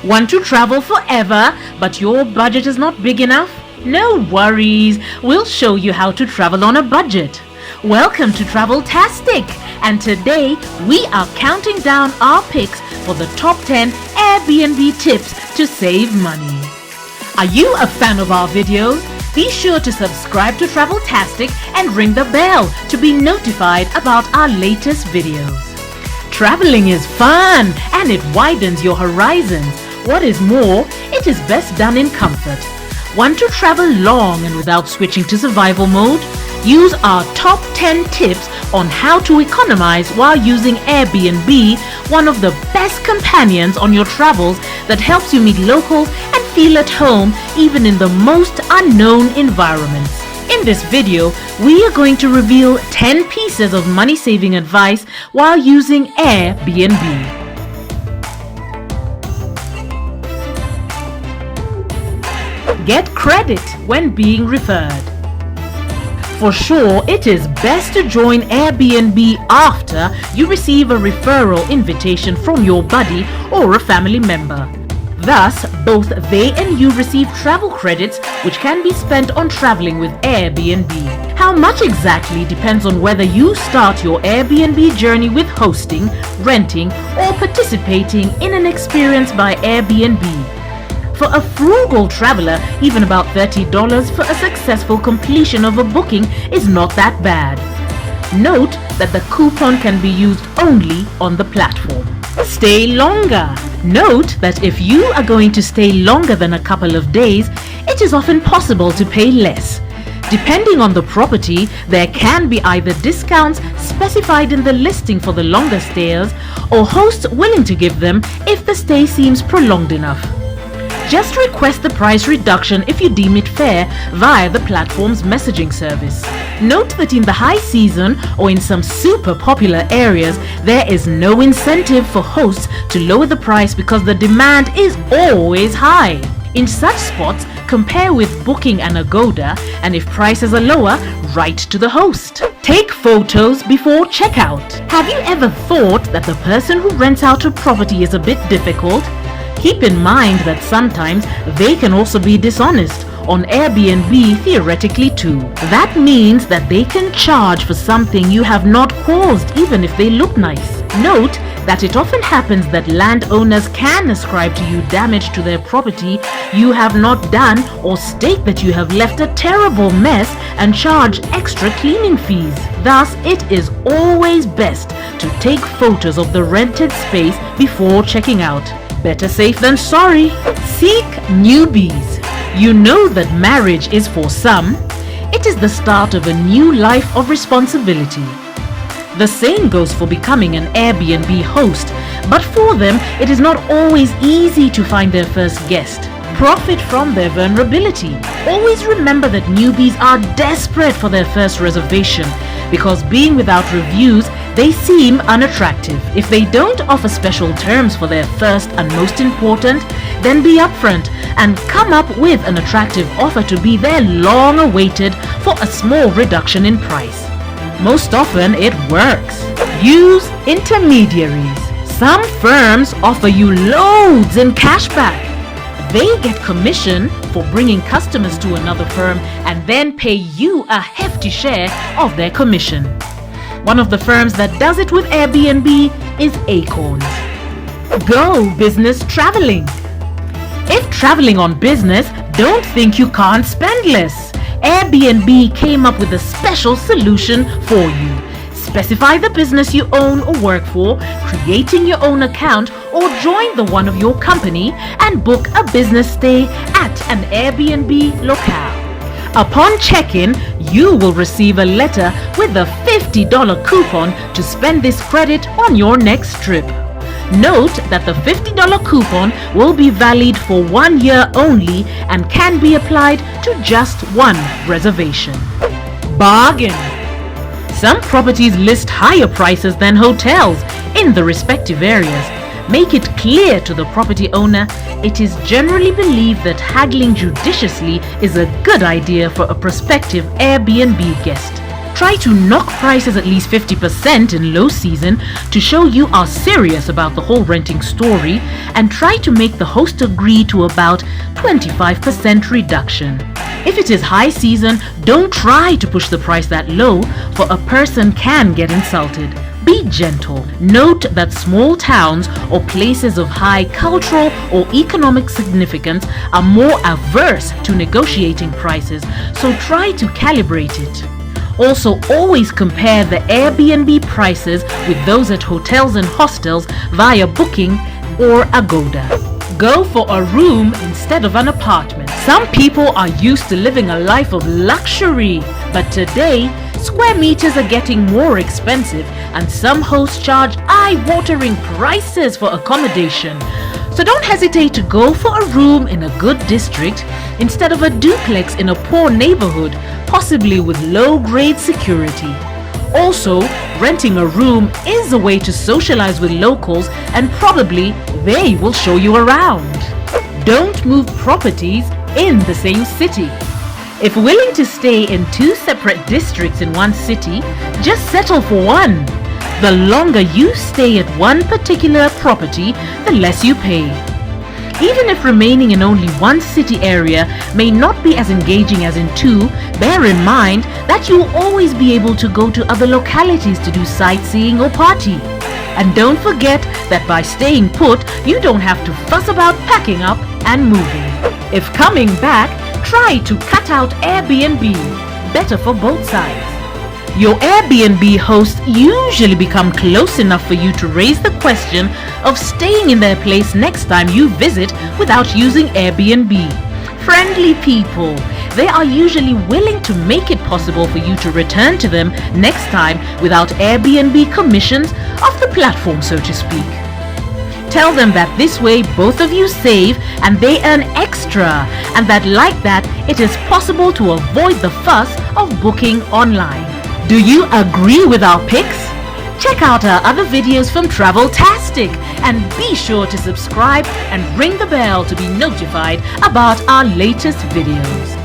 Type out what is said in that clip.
Want to travel forever, but your budget is not big enough? No worries, we'll show you how to travel on a budget. Welcome to Travel-tastic, and today we are counting down our picks for the top 10 Airbnb tips to save money. Are you a fan of our videos? Be sure to subscribe to Travel-tastic and ring the bell to be notified about our latest videos. Traveling is fun and it widens your horizons. What is more, it is best done in comfort. Want to travel long and without switching to survival mode? Use our top 10 tips on how to economize while using Airbnb, one of the best companions on your travels that helps you meet locals and feel at home even in the most unknown environments. In this video, we are going to reveal 10 pieces of money-saving advice while using Airbnb. Get credit when being referred. For sure, it is best to join Airbnb after you receive a referral invitation from your buddy or a family member. Thus, both they and you receive travel credits which can be spent on traveling with Airbnb. How much exactly depends on whether you start your Airbnb journey with hosting, renting, or participating in an experience by Airbnb. For a frugal traveler, even about $30 for a successful completion of a booking is not that bad. Note that the coupon can be used only on the platform. Stay longer. Note that if you are going to stay longer than a couple of days, it is often possible to pay less. Depending on the property, there can be either discounts specified in the listing for the longer stays or hosts willing to give them if the stay seems prolonged enough. Just request the price reduction if you deem it fair via the platform's messaging service. Note that in the high season or in some super popular areas, there is no incentive for hosts to lower the price because the demand is always high. In such spots, compare with Booking and Agoda, and if prices are lower, write to the host. Take photos before checkout. Have you ever thought that the person who rents out a property is a bit difficult? Keep in mind that sometimes they can also be dishonest, on Airbnb theoretically too. That means that they can charge for something you have not caused even if they look nice. Note that it often happens that landowners can ascribe to you damage to their property you have not done or state that you have left a terrible mess and charge extra cleaning fees. Thus, it is always best to take photos of the rented space before checking out. Better safe than sorry. Seek newbies. You know that marriage is for some. It is the start of a new life of responsibility. The same goes for becoming an Airbnb host, but for them it is not always easy to find their first guest. Profit from their vulnerability. Always remember that newbies are desperate for their first reservation because being without reviews, they seem unattractive. If they don't offer special terms for their first and most important, then be upfront and come up with an attractive offer to be there long awaited for a small reduction in price. Most often it works. Use intermediaries. Some firms offer you loads in cashback. They get commission for bringing customers to another firm and then pay you a hefty share of their commission. One of the firms that does it with Airbnb is Acorns. Go business traveling. If traveling on business, don't think you can't spend less. Airbnb came up with a special solution for you. Specify the business you own or work for, creating your own account, or join the one of your company and book a business stay at an Airbnb locale. Upon check-in, you will receive a letter with a $50 coupon to spend this credit on your next trip. Note that the $50 coupon will be valid for 1 year only and can be applied to just one reservation. Bargain! Some properties list higher prices than hotels in the respective areas. Make it clear to the property owner it is generally believed that haggling judiciously is a good idea for a prospective Airbnb guest. Try to knock prices at least 50% in low season to show you are serious about the whole renting story, and try to make the host agree to about 25% reduction. If it is high season, don't try to push the price that low, for a person can get insulted. Be gentle. Note that small towns or places of high cultural or economic significance are more averse to negotiating prices, so try to calibrate it. Also, always compare the Airbnb prices with those at hotels and hostels via Booking or Agoda. Go for a room instead of an apartment. Some people are used to living a life of luxury, but today, square meters are getting more expensive, and some hosts charge eye-watering prices for accommodation. So don't hesitate to go for a room in a good district instead of a duplex in a poor neighborhood, possibly with low-grade security. Also, renting a room is a way to socialize with locals, and probably they will show you around. Don't move properties in the same city. If willing to stay in two separate districts in one city, just settle for one. The longer you stay at one particular property, the less you pay. Even if remaining in only one city area may not be as engaging as in two, bear in mind that you'll always be able to go to other localities to do sightseeing or party. And don't forget that by staying put, you don't have to fuss about packing up and moving. If coming back, try to cut out Airbnb. Better for both sides. Your Airbnb hosts usually become close enough for you to raise the question of staying in their place next time you visit without using Airbnb. Friendly people, they are usually willing to make it possible for you to return to them next time without Airbnb commissions off the platform, so to speak. Tell them that this way both of you save and they earn extra, and that like that it is possible to avoid the fuss of booking online. Do you agree with our picks? Check out our other videos from Travel-tastic, and be sure to subscribe and ring the bell to be notified about our latest videos.